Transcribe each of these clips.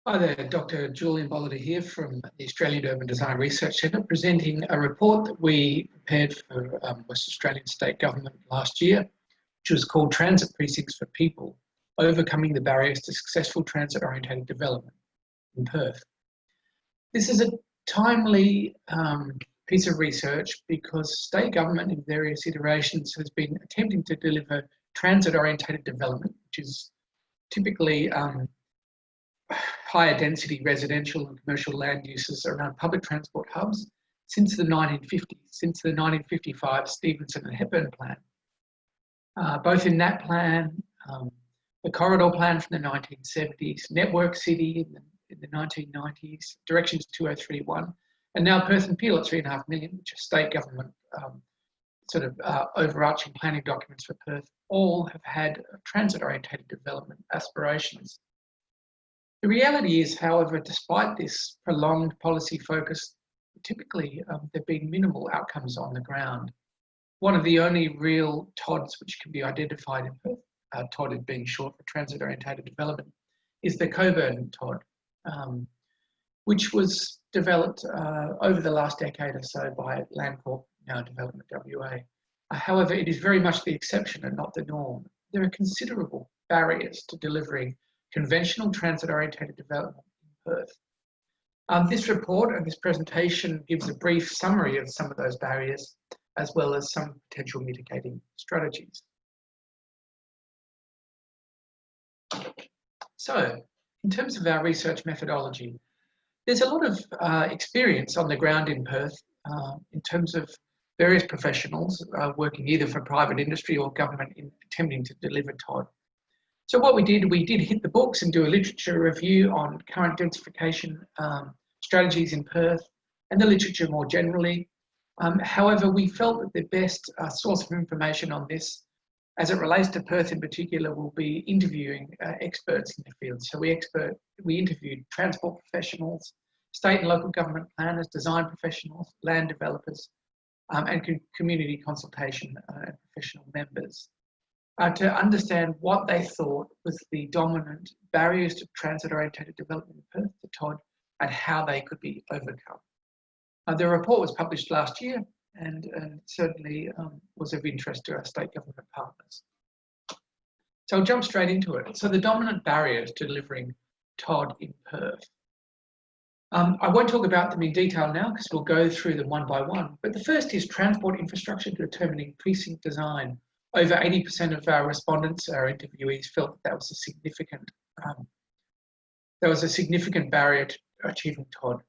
Hi there, Dr. Julian Bollider here from the Australian Urban Design Research Centre, presenting a report that we prepared for West Australian State Government last year, which was called Transit Precincts for People, Overcoming the Barriers to Successful Transit-Orientated Development in Perth. This is a timely piece of research because state government in various iterations has been attempting to deliver transit-orientated development, which is typically higher density residential and commercial land uses around public transport hubs since the 1950s, since the 1955 Stevenson and Hepburn plan. Both in that plan, the corridor plan from the 1970s, Network City in the 1990s, Directions 2031, and now Perth and Peel at 3.5 million, which are state government overarching planning documents for Perth, all have had transit-orientated development aspirations. The reality is, however, despite this prolonged policy focus, typically there have been minimal outcomes on the ground. One of the only real todds which can be identified in Perth, TOD being short for transit-orientated development, is the Coburn TOD, which was developed over the last decade or so by Landcorp, now Development WA. However, it is very much the exception and not the norm. There are considerable barriers to delivering conventional transit-orientated development in Perth. This report and this presentation gives a brief summary of some of those barriers, as well as some potential mitigating strategies. So, in terms of our research methodology, there's a lot of experience on the ground in Perth in terms of various professionals working either for private industry or government in attempting to deliver TOD. So what we did hit the books and do a literature review on current densification strategies in Perth and the literature more generally. However, we felt that the best source of information on this, as it relates to Perth in particular, will be interviewing experts in the field. So we interviewed transport professionals, state and local government planners, design professionals, land developers, and community consultation and professional members. To understand what they thought was the dominant barriers to transit-orientated development in Perth, the TOD, and how they could be overcome. The report was published last year and certainly was of interest to our state government partners. So I'll jump straight into it. So the dominant barriers to delivering TOD in Perth. I won't talk about them in detail now because we'll go through them one by one, but the first is transport infrastructure determining precinct design. Over 80% of our respondents, our interviewees, felt that was a significant barrier to achieving TOD.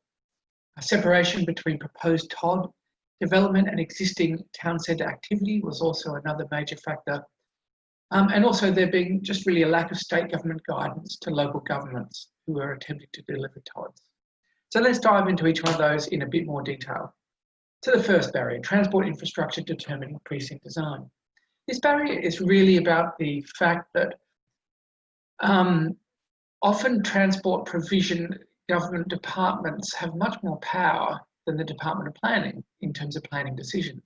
A separation between proposed TOD development and existing town centre activity was also another major factor. And also there being just really a lack of state government guidance to local governments who are attempting to deliver TODs. So let's dive into each one of those in a bit more detail. So the first barrier, transport infrastructure determining precinct design. This barrier is really about the fact that often transport provision government departments have much more power than the Department of Planning in terms of planning decisions.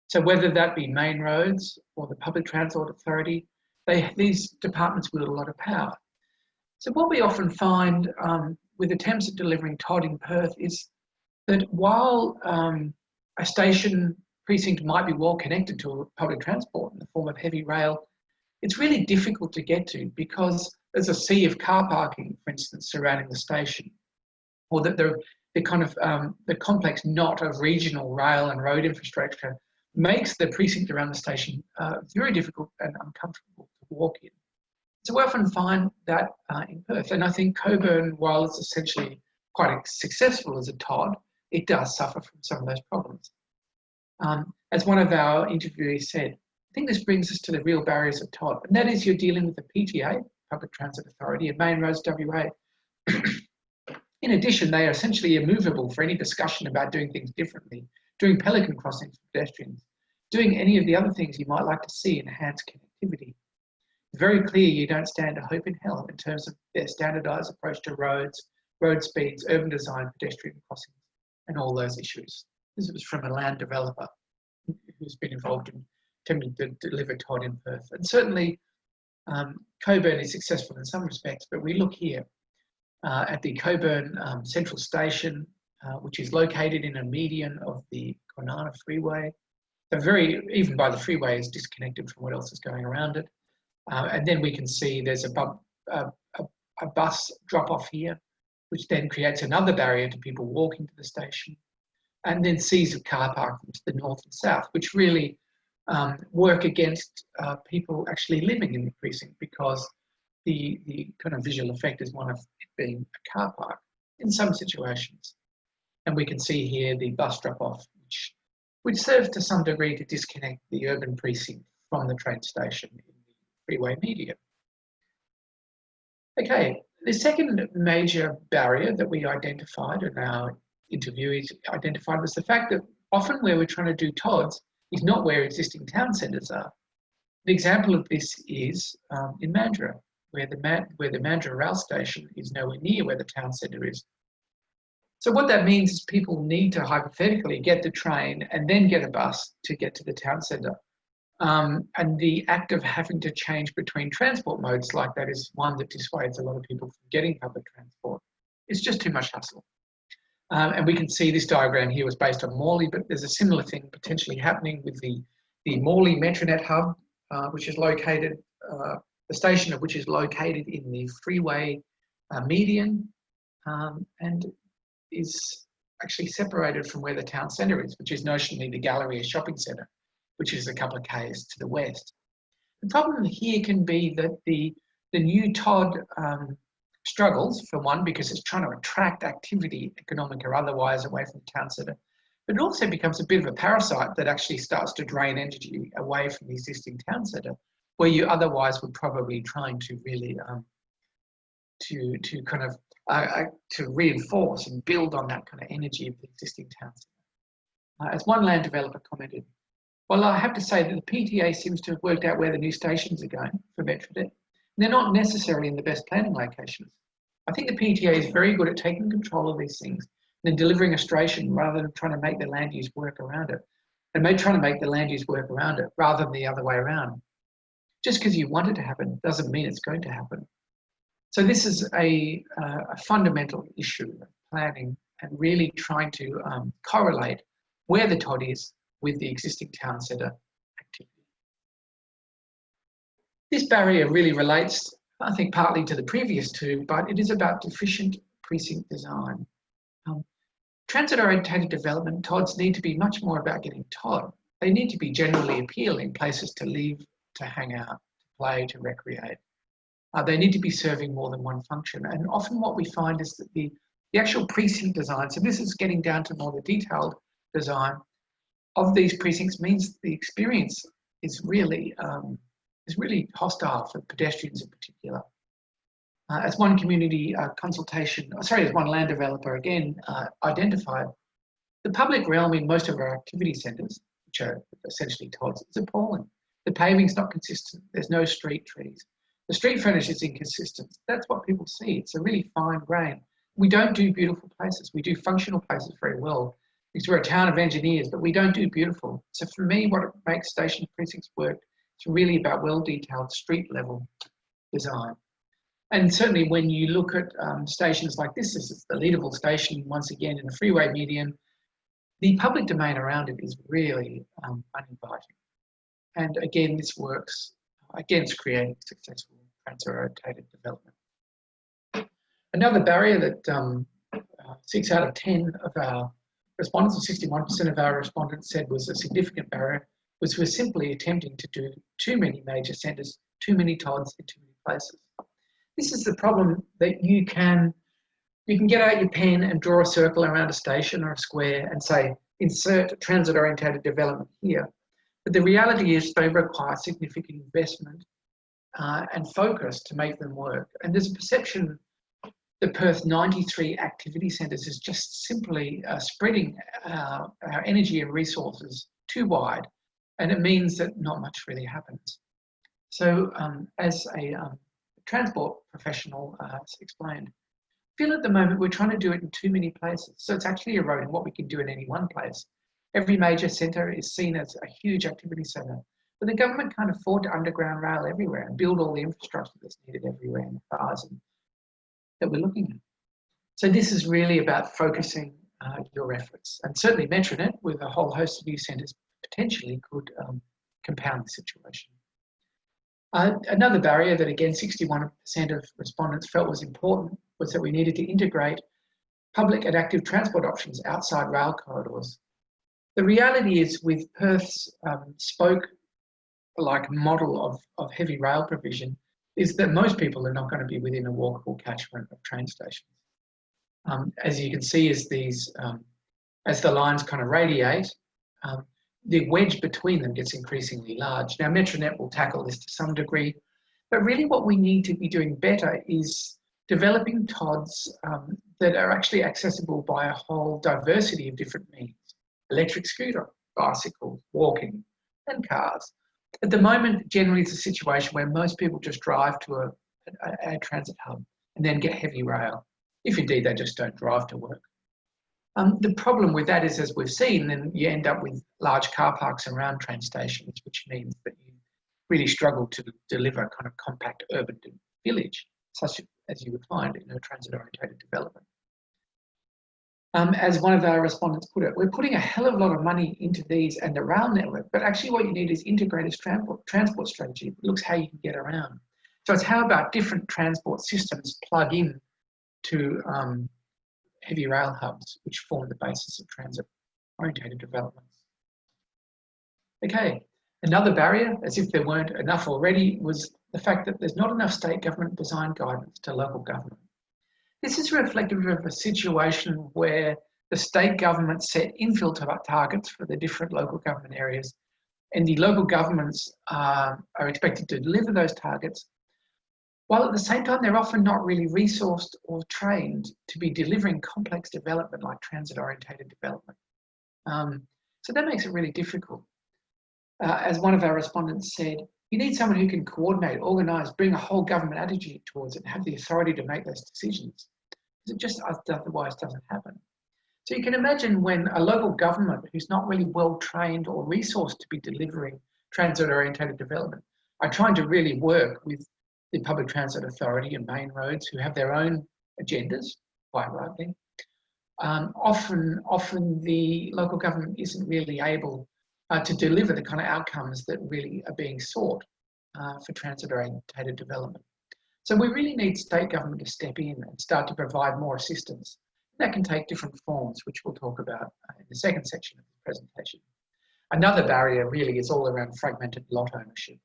So whether that be main roads or the Public Transport Authority, these departments wield a lot of power. So what we often find with attempts at delivering TOD in Perth is that while a station precinct might be well connected to public transport in the form of heavy rail, it's really difficult to get to because there's a sea of car parking, for instance, surrounding the station, or that the complex knot of regional rail and road infrastructure makes the precinct around the station very difficult and uncomfortable to walk in. So we often find that in Perth, and I think Coburn, while it's essentially quite successful as a TOD, it does suffer from some of those problems. As one of our interviewees said, I think this brings us to the real barriers of TOD, and that is you're dealing with the PTA, Public Transit Authority, and Main Roads WA. In addition, they are essentially immovable for any discussion about doing things differently, doing pelican crossings for pedestrians, doing any of the other things you might like to see enhance connectivity. It's very clear you don't stand a hope in hell in terms of their standardised approach to roads, road speeds, urban design, pedestrian crossings, and all those issues. This was from a land developer who's been involved in attempting to deliver TOD in Perth. And certainly Coburn is successful in some respects, but we look here. at the Coburn Central Station, which is located in a median of the Kwinana Freeway. So even by the freeway is disconnected from what else is going around it. And then we can see there's a bus drop-off here, which then creates another barrier to people walking to the station. And then seas of car parking to the north and south, which really work against people actually living in the precinct, because the kind of visual effect is one of it being a car park in some situations. And we can see here the bus drop-off, which serves to some degree to disconnect the urban precinct from the train station in the freeway median. Okay, the second major barrier that we identified, and our interviewees identified, was the fact that often where we're trying to do todds is not where existing town centres are. An example of this is in Mandurah, where the Mandurah rail station is nowhere near where the town centre is. So what that means is people need to hypothetically get the train and then get a bus to get to the town centre. And the act of having to change between transport modes like that is one that dissuades a lot of people from getting public transport. It's just too much hassle. And we can see this diagram here was based on Morley, but there's a similar thing potentially happening with the Morley Metronet hub, which is located, the station of which is located in the freeway median, and is actually separated from where the town centre is, which is notionally the Galleria shopping centre, which is a couple of k's to the west. The problem here can be that the new TOD struggles, for one, because it's trying to attract activity, economic or otherwise, away from the town centre, but it also becomes a bit of a parasite that actually starts to drain energy away from the existing town centre, where you otherwise would probably trying to really to reinforce and build on that kind of energy of the existing town centre. As one land developer commented, well, I have to say that the PTA seems to have worked out where the new stations are going for Metronet. They're not necessarily in the best planning locations. I think the PTA is very good at taking control of these things and then delivering a station rather than trying to make the land use work around it. And trying to make the land use work around it rather than the other way around. Just because you want it to happen doesn't mean it's going to happen. So this is a fundamental issue of planning and really trying to correlate where the TOD is with the existing town centre activity. This barrier really relates, I think, partly to the previous two, but it is about deficient precinct design. Transit-orientated development, TODs need to be much more about getting TOD. They need to be generally appealing, places to live, to hang out, to play, to recreate. They need to be serving more than one function. And often what we find is that the actual precinct design, so this is getting down to more the detailed design of these precincts, means the experience is really hostile for pedestrians in particular. As one community as one land developer again identified, the public realm in most of our activity centres, which are essentially TODs, is appalling. The paving's not consistent. There's no street trees. The street furniture is inconsistent. That's what people see. It's a really fine grain. We don't do beautiful places. We do functional places very well because we're a town of engineers, but we don't do beautiful. So for me, what makes station precincts work is really about well-detailed street-level design. And certainly when you look at stations like this is the Leederville station, once again in the freeway median, the public domain around it is really uninviting. And again, this works against creating successful transit-orientated development. Another barrier that 6 out of 10 of our respondents, or 61% of our respondents said was a significant barrier, was we're simply attempting to do too many major centres, too many TODs in too many places. This is the problem that you can get out your pen and draw a circle around a station or a square and say, insert transit-orientated development here. But the reality is they require significant investment and focus to make them work. And there's a perception that Perth's 93 activity centres is just simply spreading our energy and resources too wide. And it means that not much really happens. So as a transport professional explained, I feel at the moment we're trying to do it in too many places. So it's actually eroding what we can do in any one place. Every major centre is seen as a huge activity centre, but the government can't afford to underground rail everywhere and build all the infrastructure that's needed everywhere in the horizon that we're looking at. So this is really about focusing your efforts, and certainly Metronet with a whole host of new centres potentially could compound the situation. Another barrier that again 61% of respondents felt was important was that we needed to integrate public and active transport options outside rail corridors. The reality is with Perth's spoke-like model of heavy rail provision is that most people are not going to be within a walkable catchment of train stations. As you can see, as the lines kind of radiate, the wedge between them gets increasingly large. Now, Metronet will tackle this to some degree, but really what we need to be doing better is developing todds that are actually accessible by a whole diversity of different means. Electric scooter, bicycle, walking, and cars. At the moment, generally it's a situation where most people just drive to a transit hub and then get heavy rail, if indeed they just don't drive to work. The problem with that is, as we've seen, then you end up with large car parks around train stations, which means that you really struggle to deliver a kind of compact urban village, such as you would find in a transit-orientated development. As one of our respondents put it, we're putting a hell of a lot of money into these and the rail network, but actually what you need is integrated transport strategy that looks how you can get around. So it's how about different transport systems plug in to heavy rail hubs, which form the basis of transit-orientated developments. Okay, another barrier, as if there weren't enough already, was the fact that there's not enough state government design guidance to local government. This is reflective of a situation where the state government set infill targets for the different local government areas, and the local governments are expected to deliver those targets, while at the same time they're often not really resourced or trained to be delivering complex development like transit-orientated development. So that makes it really difficult. As one of our respondents said, you need someone who can coordinate, organise, bring a whole government attitude towards it, and have the authority to make those decisions. Because it just otherwise doesn't happen. So you can imagine when a local government who's not really well trained or resourced to be delivering transit-orientated development are trying to really work with the Public Transit Authority and Main Roads, who have their own agendas, quite rightly. Often the local government isn't really able to deliver the kind of outcomes that really are being sought for transit-orientated development. So we really need state government to step in and start to provide more assistance. That can take different forms, which we'll talk about in the second section of the presentation. Another barrier really is all around fragmented lot ownership.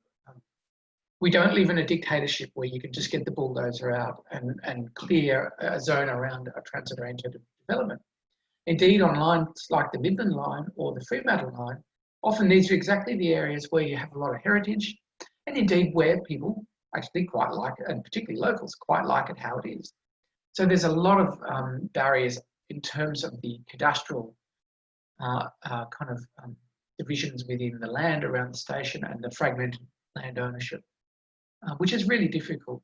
We don't live in a dictatorship where you can just get the bulldozer out and clear a zone around a transit-oriented development. Indeed, on lines like the Midland Line or the Fremantle Line, often these are exactly the areas where you have a lot of heritage, and indeed where people actually quite like it, and particularly locals quite like it how it is. So there's a lot of barriers in terms of the cadastral divisions within the land around the station and the fragmented land ownership, which is really difficult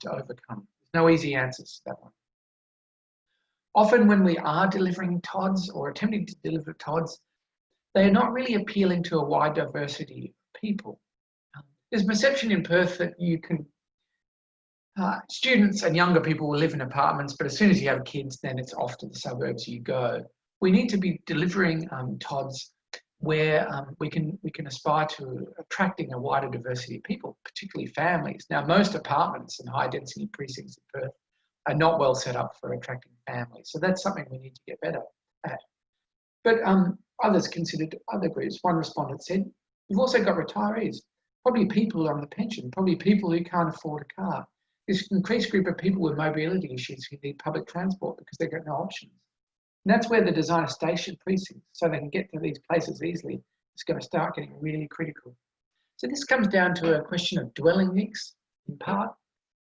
to overcome. There's no easy answers to that one. Often when we are delivering todds or attempting to deliver todds, they are not really appealing to a wide diversity of people. There's a perception in Perth that you can, students and younger people will live in apartments, but as soon as you have kids, then it's off to the suburbs you go. We need to be delivering todds where we can aspire to attracting a wider diversity of people, particularly families. Now, most apartments and high density precincts in Perth are not well set up for attracting families. So that's something we need to get better at. But others considered other groups. One respondent said, you've also got retirees, probably people on the pension, probably people who can't afford a car. This increased group of people with mobility issues who need public transport because they've got no options. And that's where the design of station precincts, so they can get to these places easily, is going to start getting really critical. So this comes down to a question of dwelling mix, in part,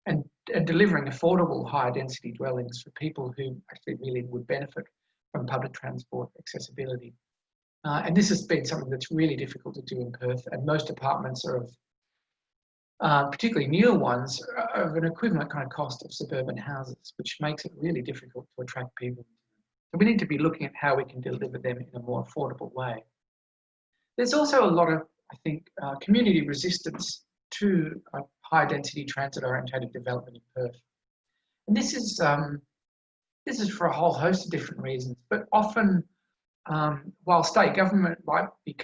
and delivering affordable higher density dwellings for people who actually really would benefit from public transport accessibility. And this has been something that's really difficult to do in Perth, and most apartments are of, particularly newer ones, are of an equivalent kind of cost of suburban houses, which makes it really difficult to attract people. So we need to be looking at how we can deliver them in a more affordable way. There's also a lot of, I think, community resistance to high density transit orientated development in Perth. And this is This is for a whole host of different reasons, but often, while state government might be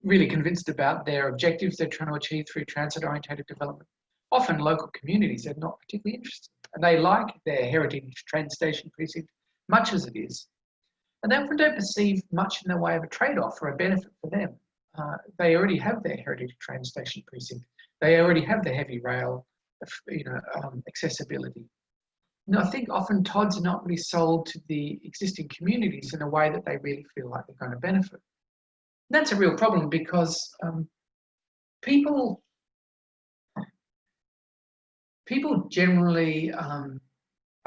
really convinced about their objectives they're trying to achieve through transit-oriented development, often local communities are not particularly interested, and they like their heritage train station precinct much as it is, and they often don't perceive much in the way of a trade-off or a benefit for them. They already have their heritage train station precinct. They already have the heavy rail, accessibility. And I think often todds are not really sold to the existing communities in a way that they really feel like they're going to benefit. And that's a real problem because people generally are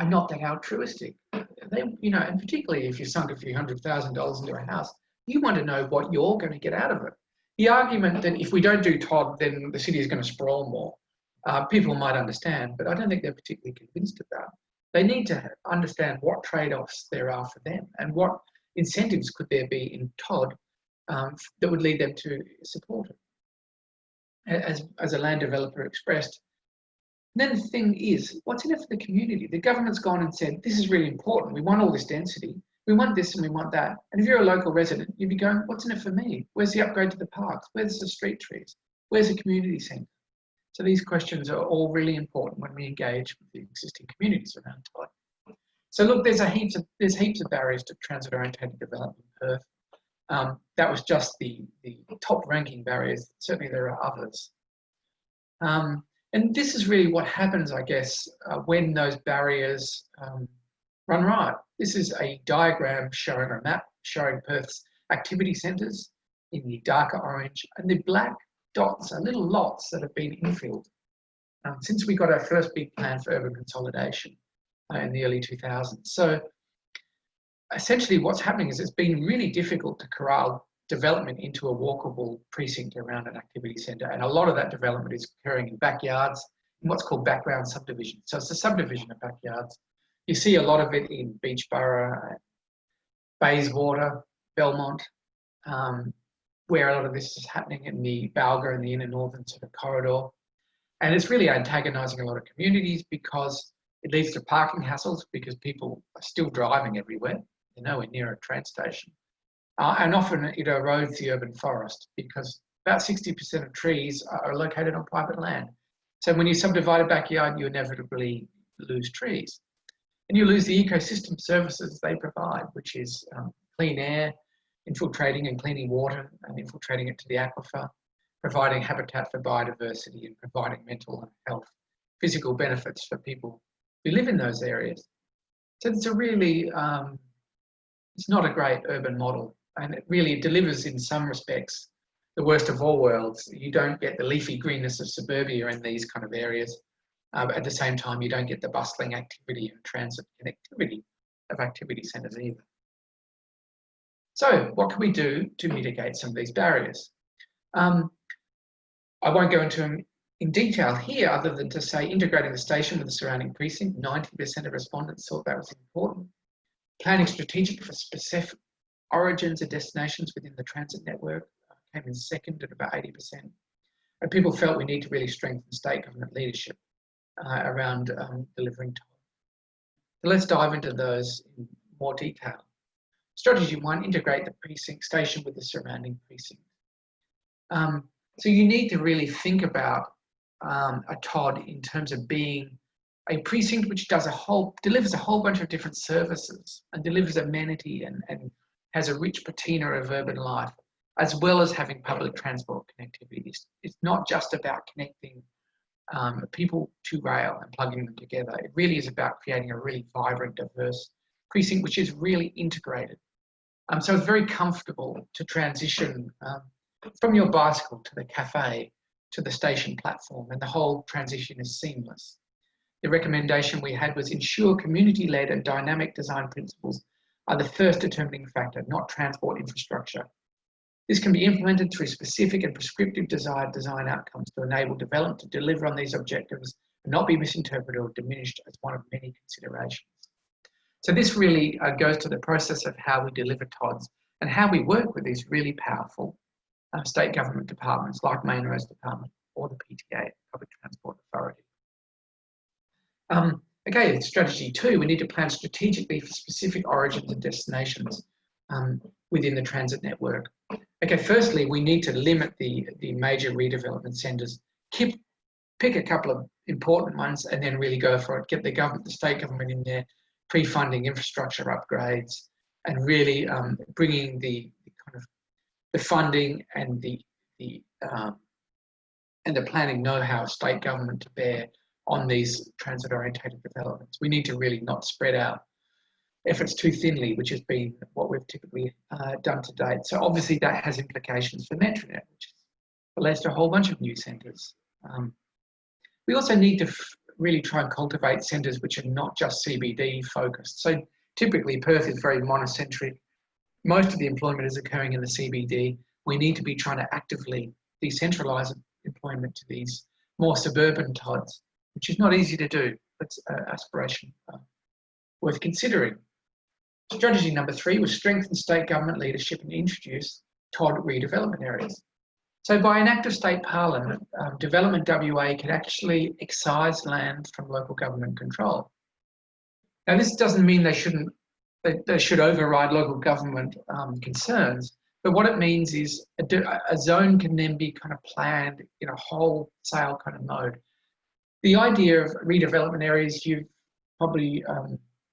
not that altruistic. They, and particularly if you've sunk a few $100,000 into a house, you want to know what you're going to get out of it. The argument that if we don't do TOD, then the city is going to sprawl more, people might understand, but I don't think they're particularly convinced of that. They need to understand what trade-offs there are for them and what incentives could there be in TOD that would lead them to support it. As a land developer expressed, then the thing is, what's in it for the community? The government's gone and said, this is really important. We want all this density. We want this and we want that. And if you're a local resident, you'd be going, what's in it for me? Where's the upgrade to the parks? Where's the street trees? Where's the community centre? So these questions are all really important when we engage with the existing communities around TOD. So look, there's heaps of barriers to transit-oriented development in Perth. That was just the top ranking barriers. Certainly there are others. And this is really what happens, I guess, when those barriers run riot. This is a diagram showing a map showing Perth's activity centres in the darker orange, and the black dots are little lots that have been infilled since we got our first big plan for urban consolidation in the early 2000s. So essentially what's happening is it's been really difficult to corral development into a walkable precinct around an activity centre, and a lot of that development is occurring in backyards in what's called background subdivision. So it's a subdivision of backyards. You see a lot of it in Beachborough, Bayswater, Belmont, where a lot of this is happening in the Balga and the inner northern sort of corridor. And it's really antagonising a lot of communities because it leads to parking hassles because people are still driving everywhere. They're nowhere near a train station. And often it erodes the urban forest because about 60% of trees are located on private land. So when you subdivide a backyard, you inevitably lose trees. And you lose the ecosystem services they provide, which is clean air, infiltrating and cleaning water and infiltrating it to the aquifer, providing habitat for biodiversity and providing mental health, physical benefits for people who live in those areas. So it's a really, it's not a great urban model, and it really delivers in some respects the worst of all worlds. You don't get the leafy greenness of suburbia in these kind of areas. But at the same time, you don't get the bustling activity and transit connectivity of activity centres either. So what can we do to mitigate some of these barriers? I won't go into them in detail here other than to say integrating the station with the surrounding precinct. 90% of respondents thought that was important. Planning strategic for specific origins and destinations within the transit network came in second at about 80%. And people felt we need to really strengthen state government leadership around delivering TOD. So let's dive into those in more detail. Strategy 1, integrate the precinct station with the surrounding precinct. So you need to really think about a TOD in terms of being a precinct which delivers a whole bunch of different services and delivers amenity and has a rich patina of urban life, as well as having public transport connectivity. It's not just about connecting people to rail and plugging them together. It really is about creating a really vibrant, diverse precinct, which is really integrated. So it's very comfortable to transition from your bicycle to the cafe to the station platform, and the whole transition is seamless. The recommendation we had was ensure community-led and dynamic design principles are the first determining factor, not transport infrastructure. This can be implemented through specific and prescriptive desired design outcomes to enable development to deliver on these objectives and not be misinterpreted or diminished as one of many considerations. So this really goes to the process of how we deliver TODs and how we work with these really powerful state government departments like Main Roads Department or the PTA, Public Transport Authority. Okay, strategy 2, we need to plan strategically for specific origins and destinations within the transit network. Okay, firstly, we need to limit the major redevelopment centres. Pick a couple of important ones and then really go for it. Get the state government in there, pre-funding infrastructure upgrades, and really bringing the kind of the funding and the planning know-how of state government to bear on these transit-orientated developments. We need to really not spread out efforts too thinly, which has been what we've typically done to date. So obviously that has implications for Metronet, which relates to a whole bunch of new centres. We also need to really try and cultivate centres which are not just CBD focused. So typically Perth is very monocentric. Most of the employment is occurring in the CBD. We need to be trying to actively decentralise employment to these more suburban todds, which is not easy to do. It's an aspiration worth considering. Strategy number 3 was strengthen state government leadership and introduce TOD redevelopment areas. So by an act of state parliament, Development WA can actually excise land from local government control. Now this doesn't mean they should override local government concerns, but what it means is a zone can then be kind of planned in a wholesale kind of mode. The idea of redevelopment areas you've probably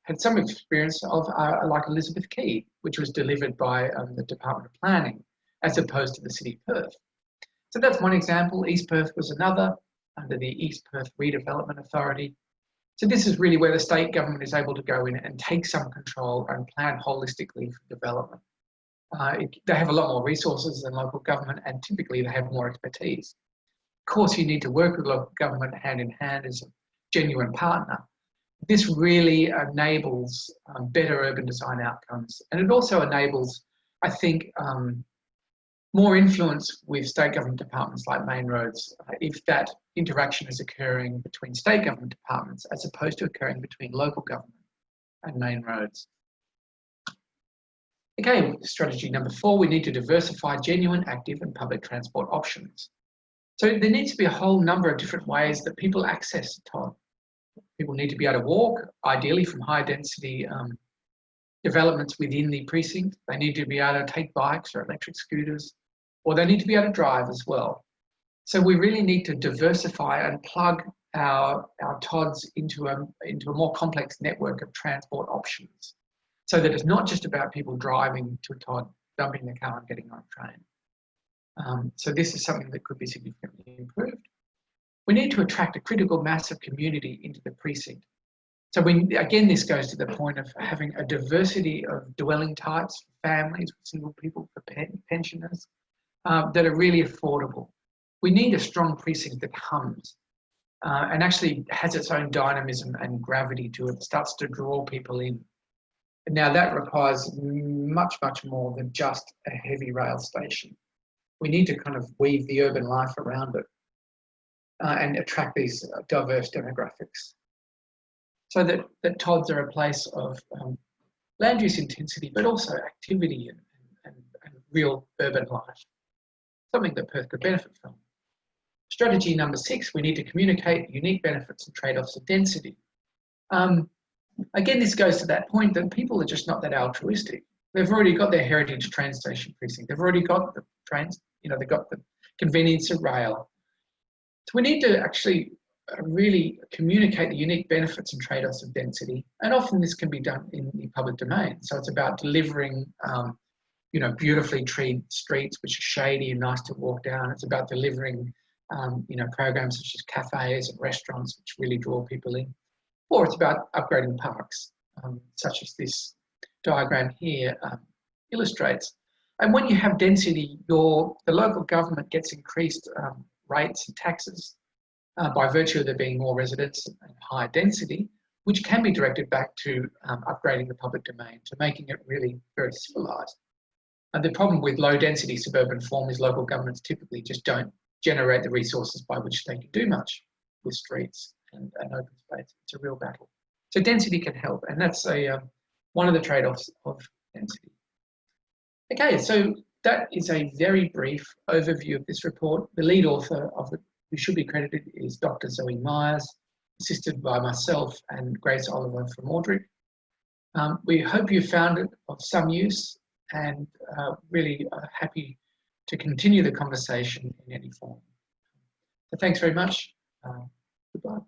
had some experience of like Elizabeth Quay, which was delivered by the Department of Planning as opposed to the City of Perth. So that's one example. East Perth was another under the East Perth Redevelopment Authority. So this is really where the state government is able to go in and take some control and plan holistically for development. They have a lot more resources than local government, and typically they have more expertise. Of course, you need to work with local government hand in hand as a genuine partner. This really enables better urban design outcomes, and it also enables, I think, more influence with state government departments like Main Roads if that interaction is occurring between state government departments as opposed to occurring between local government and Main Roads. Okay, strategy number 4, we need to diversify genuine, active and public transport options. So there needs to be a whole number of different ways that people access TOD. People need to be able to walk, ideally from high density developments within the precinct. They need to be able to take bikes or electric scooters, or they need to be able to drive as well. So we really need to diversify and plug our TODs into a more complex network of transport options, so that it's not just about people driving to a TOD, dumping the car and getting on a train. So this is something that could be significantly improved. We need to attract a critical mass of community into the precinct. So again, this goes to the point of having a diversity of dwelling types, for families, for single people, for pensioners, that are really affordable. We need a strong precinct that hums and actually has its own dynamism and gravity to it, starts to draw people in. Now that requires much, much more than just a heavy rail station. We need to kind of weave the urban life around it and attract these diverse demographics. So that TODs are a place of land use intensity, but also activity and real urban life, something that Perth could benefit from. Strategy number 6, we need to communicate unique benefits and trade-offs of density. Again, this goes to that point that people are just not that altruistic. They've already got their heritage train station precinct. They've already got the trains, they've got the convenience of rail. So we need to actually really communicate the unique benefits and trade-offs of density. And often this can be done in the public domain. So it's about delivering, beautifully treed streets, which are shady and nice to walk down. It's about delivering, programs such as cafes and restaurants, which really draw people in. Or it's about upgrading parks, such as this diagram here illustrates. And when you have density, the local government gets increased rates and taxes by virtue of there being more residents and higher density, which can be directed back to upgrading the public domain, to making it really very civilised. And the problem with low density suburban form is local governments typically just don't generate the resources by which they can do much with streets and open space. It's a real battle. So density can help, and that's one of the trade-offs of density. Okay, so that is a very brief overview of this report. The lead author of it, who should be credited, is Dr. Zoe Myers. assisted by myself and Grace Oliver from Audric. We hope you found it of some use and really happy to continue the conversation in any form. So thanks very much. Goodbye.